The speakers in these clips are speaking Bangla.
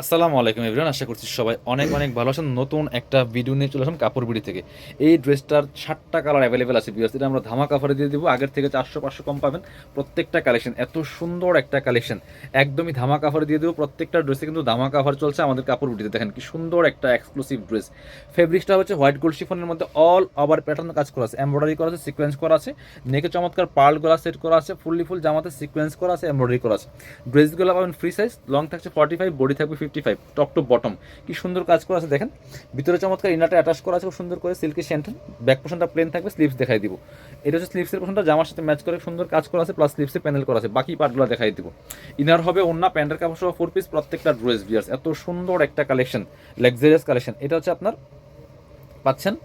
আসসালামু আলাইকুম এভরিওয়ান, আশা করছি সবাই অনেক অনেক ভালো আছেন। নতুন একটা ভিডিও নিয়ে চলে আসলাম কাপড় বিড়ি থেকে। এই ড্রেসটার 7টা কালার অ্যাভেলেবেল আছে ভিউয়ার্স, এটা আমরা ধামাকা অফারে দিয়ে দিব। আগের থেকে 400-500 কম পাবেন। প্রত্যেকটা কালেকশন এত সুন্দর একটা কালেকশন, একদমই ধামাকা অফারে দিয়ে দেবো। প্রত্যেকটা ড্রেসে কিন্তু ধামাকা অফার চলছে আমাদের কাপড় বিড়িতে। দেখেন কি সুন্দর একটা এক্সক্লুসিভ ড্রেস। ফেব্রিক্সটা হচ্ছে হোয়াইট গোল্ড শিফনের মধ্যে অল ওভার প্যাটার্ন কাজ করা আছে, এমব্রয়ডারি করা আছে, সিকোয়েন্স করা আছে, নেকে চমৎকার পার্ল গলা সেট করা আছে, ফুল জামাতে সিকোয়েন্স করা আছে, এমব্রয়ডারি করা আছে। ড্রেসগুলো পাবেন ফ্রি সাইজ, লং থাকছে 45, বডি থাকবে 55, টপ টু বটম কি সুন্দর কাজ করা আছে দেখেন। ভিতরে চমৎকার ইনারটা অ্যাটাচ করা আছে খুব সুন্দর করে, সিল্কি স্যান্টন। ব্যাক পোর্শনটা প্লেন থাকবে, স্লিভস দেখাই দিব। এটা হচ্ছে স্লিভসের পোর্শনটা, জামার সাথে ম্যাচ করে সুন্দর কাজ করা আছে, প্লাস স্লিভসে প্যানেল করা আছে। বাকি পার্টগুলো দেখাই দিব। ইনার হবে ওন্না, প্যান্টের কাপড় সহ 4 পিস, প্রত্যেকটা ড্রেস ভিউয়ার্স এত সুন্দর একটা কালেকশন, লাক্সারিয়াস কালেকশন। এটা হচ্ছে আপনার পাচ্ছেন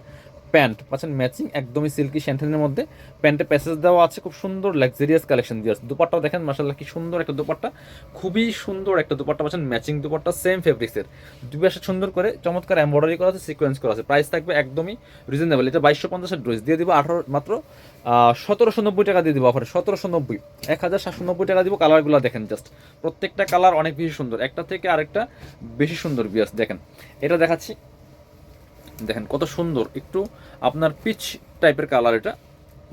প্যান্ট, পাচ্ছেন ম্যাচিং একদমই সিল্কি স্যান্টেনের মধ্যে। প্যান্টে প্যাসেজ দেওয়া আছে, খুব সুন্দর লাক্সারিয়াস কালেকশন ভিউয়ার্স। দুপাট্টা দেখেন মাশাআল্লাহ কি সুন্দর একটা দুপাট্টা, খুবই সুন্দর একটা দুপাট্টা পাচ্ছেন, ম্যাচিং দুপাট্টা সেম ফেব্রিক্সের। দুই পাশে সুন্দর করে চমৎকার এমব্রয়ডারি করা আছে, সিকোয়েন্স করা আছে। প্রাইস থাকবে একদমই রিজনেবল। এটা 2250 ড্রেস দিয়ে দিব 1790 টাকা দিয়ে দিব অফারে। 1790, 1790 টাকা দিব। কালারগুলো দেখেন জাস্ট, প্রত্যেকটা কালার অনেক বেশি সুন্দর, একটা থেকে আরেকটা বেশি সুন্দর ভিউয়ার্স। দেখেন এটা দেখাচ্ছি, দেখেন কত সুন্দর, একটু আপনার পিচ টাইপের কালার। এটা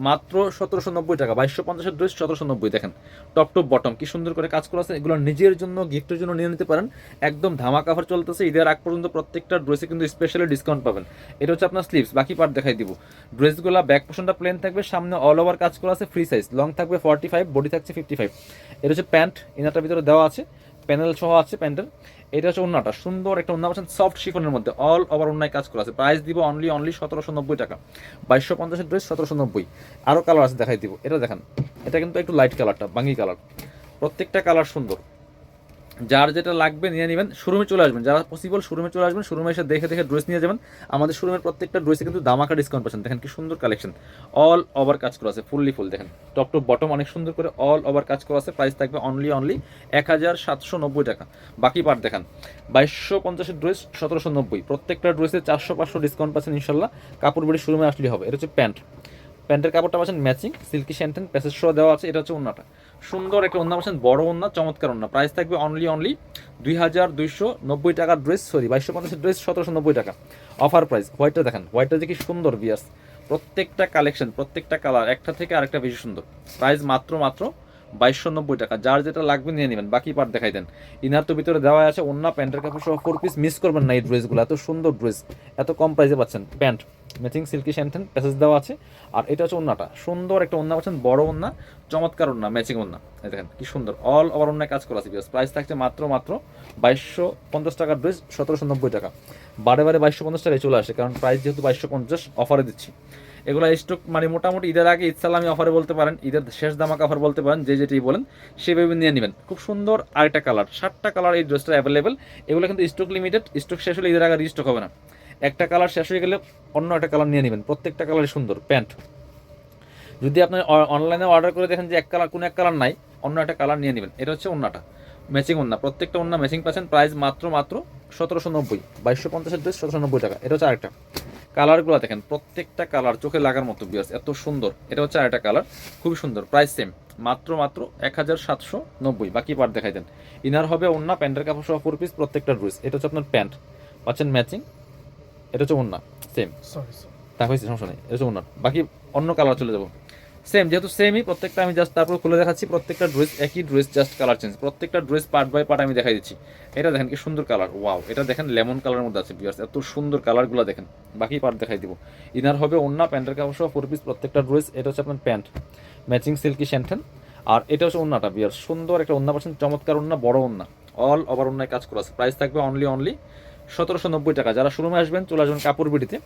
মাত্র 1790 টাকা, 2250 ড্রেস 1790। দেখেন টপ টু বটম কি সুন্দর করে কাজ করা আছে। এগুলো নিজের জন্য গিফটের জন্য নিয়ে নিতে পারেন, একদম ধামাকা অফার চলতেছে ঈদের আগ পর্যন্ত। প্রত্যেকটা ড্রেসে কিন্তু স্পেশালি ডিসকাউন্ট পাবেন। এটা হচ্ছে আপনার স্লিভস, বাকি পার্ট দেখাই দিব। ড্রেসগুলো ব্যাক পোর্শনটা প্লেন থাকবে, সামনে অল ওভার কাজ করা আছে, ফ্রি সাইজ, লং থাকবে 45, বডি থাকছে 55। এটা হচ্ছে প্যান্ট, ইনারটার ভিতরে দেওয়া আছে, প্যানেল সহ আছে প্যান্টের। এটা হচ্ছে ওন্নাটা, সুন্দর একটা ওন্না পাচ্ছেন সফট শিফনের মধ্যে, অল ওভার ওন্নায় কাজ করা আছে। প্রাইস দিব অনলি 1790 টাকা, 2250 ড্রেস 1790। আরও কালার আছে দেখাই দিব। এটা দেখেন, এটা কিন্তু একটু লাইট কালারটা, বাঙ্গি কালার। প্রত্যেকটা কালার সুন্দর, যার যেটা লাগবে নিয়ে নেবেন। শোরুমে চলে আসবেন, যারা পসিবল শোরুমে চলে আসবেন, শোরুমে এসে দেখে দেখে ড্রেস নিয়ে যাবেন। আমাদের শোরুমের প্রত্যেকটা ড্রেসে কিন্তু দামাকা ডিসকাউন্ট পাচ্ছেন। দেখেন কি সুন্দর কালেকশন, অল ওভার কাজ করা আছে, ফুল দেখেন টপ টু বটম অনেক সুন্দর করে অল ওভার কাজ করা আছে। প্রাইস থাকবে অনলি 1790 টাকা। বাকি পার্ট দেখেন, 2250 ড্রেস 1790, প্রত্যেকটা ড্রেসে 400-500 ডিসকাউন্ট পাচ্ছেন ইনশাল্লাহ। কাপড় বাড়ি শোরুমে আসলেই হবে। এটা হচ্ছে প্যান্ট, প্যান্টের কাপড়টা পাচ্ছেন ম্যাচিং, সিল্কি স্যান্টেন প্যাসেজ সহ দেওয়া আছে। এটা হচ্ছে ওন্নাটা, সুন্দর একটা ওন্না পাচ্ছেন, বড় ওন্না, চমৎকার ওন্না। প্রাইস থাকবে অনলি 2290 টাকার ড্রেস, সরি 2250 ড্রেস 1790 টাকা অফার প্রাইস। হোয়াইটটা দেখেন, হোয়াইটটা যে কি সুন্দর বিয়াস। প্রত্যেকটা কালেকশন, প্রত্যেকটা কালার একটা থেকে আরেকটা বেশি সুন্দর। প্রাইস মাত্র 2290 টাকা। যার যেটা লাগবে নিয়ে নেবেন। বাকি পার্ট দেখাই দেন। ইনার তো ভিতরে দেওয়া আছে, ওন্না প্যান্টের কাপড় সহ 4 পিস, মিস করবেন না এই ড্রেসগুলো। এত সুন্দর ড্রেস, এত কম প্রাইসে পাচ্ছেন। প্যান্ট ম্যাচিং সিল্কি স্যান্টেন প্যাসেজ দেওয়া আছে। আর এটা হচ্ছে ওন্নাটা, সুন্দর একটা ওন্না পাচ্ছেন, বড় ওন্না, চমৎকার ওন্না, ম্যাচিং ওন্না। দেখেন কি সুন্দর অল ওভার ওন্নায় কাজ করা আছে। প্রাইস থাকছে মাত্র 2250 টাকার ড্রেস 1790 টাকা। বারে 2250 টাকায় চলে আসে, কারণ প্রাইস যেহেতু 2250 অফারে দিচ্ছি। এগুলো স্টক মানে মোটামুটি ঈদের আগে ঈদ সালামি অফারে বলতে পারেন, ঈদের শেষ দামাকা অফার বলতে পারেন, যে যেটি বলেন সেভাবে নিয়ে নেবেন। খুব সুন্দর আরেকটা কালার, 7টা কালার এই ড্রেসটা অ্যাভেলেবেল। এগুলো কিন্তু স্টক লিমিটেড, স্টক শেষ হলে ঈদের আগে রিস্টক হবে না। একটা কালার শেষ হয়ে গেলে অন্য একটা কালার নিয়ে নেবেন। প্রত্যেকটা কালারই সুন্দর। প্যান্ট যদি আপনি অনলাইনে অর্ডার করে দেখেন যে কোনো এক কালার নাই, অন্য একটা কালার নিয়ে নেবেন। এটা হচ্ছে ওন্নাটা, ম্যাচিং ওন্না, প্রত্যেকটা ওন্না ম্যাচিং পাচ্ছেন। প্রাইস মাত্র 1790, 2250 ড্রেস 1790 টাকা। এটা হচ্ছে আরেকটা, কালারগুলো দেখেন প্রত্যেকটা কালার চোখে লাগার মতো বিয়ার্স, এত সুন্দর। এটা হচ্ছে আরেকটা কালার, খুবই সুন্দর। প্রাইস সেম, মাত্র 1790। বাকি পার্ট দেখাই দেন। ইনার হবে ওন্না, প্যান্টের কাপড় সহ 4 পিস, প্রত্যেকটা ড্রেস। এটা হচ্ছে আপনার প্যান্ট পাচ্ছেন ম্যাচিং, এটা হচ্ছে ওন্না সেম। তা হয়েছে, সমস্যা নেই, এটা হচ্ছে ওন্না। বাকি অন্য কালার চলে যাবো। সেম, যেহেতু সেমই প্রত্যেকটা, আমি জাস্ট তারপর খুলে দেখাচ্ছি। প্রত্যেকটা ড্রেস একই ড্রেস, জাস্ট কালার চেঞ্জ। প্রত্যেকটা ড্রেস পার্ট বাই পার্ট আমি দেখাই দিচ্ছি। এটা দেখেন কি সুন্দর কালার, ওয়াও। এটা দেখেন লেমন কালারের মধ্যে আছে বিয়ার্স, এত সুন্দর কালারগুলো দেখেন। বাকি পার্ট দেখাই দিব। ইনার হবে ওন্না, প্যান্টের কাপড় সহ 4 পিস, প্রত্যেকটা ড্রেস। এটা হচ্ছে আপনার প্যান্ট ম্যাচিং সিল্কি স্যান্টেন। আর এটা হচ্ছে ওন্নাটা বিয়ার্স, সুন্দর একটা ওন্না পাচ্ছেন, চমৎকার ওন্না, বড় ওন্না, অল ওভার ওন্নায় কাজ করা আছে। প্রাইস থাকবে অনলি 1790 টাকা। যারা শোরুমে আসবেন চলে আসবেন কাপড় বিডিতে।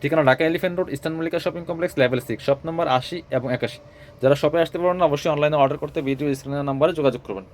ঠিকানা Dhaka elephant road, eastern Mallika shopping complex, level 6, shop number 80 এবং 81। যারা শপে আসতে পারবেন না, অবশ্যই অনলাইনে অর্ডার করতে ভিডিও স্ক্রিনের নাম্বারে যোগাযোগ করবেন।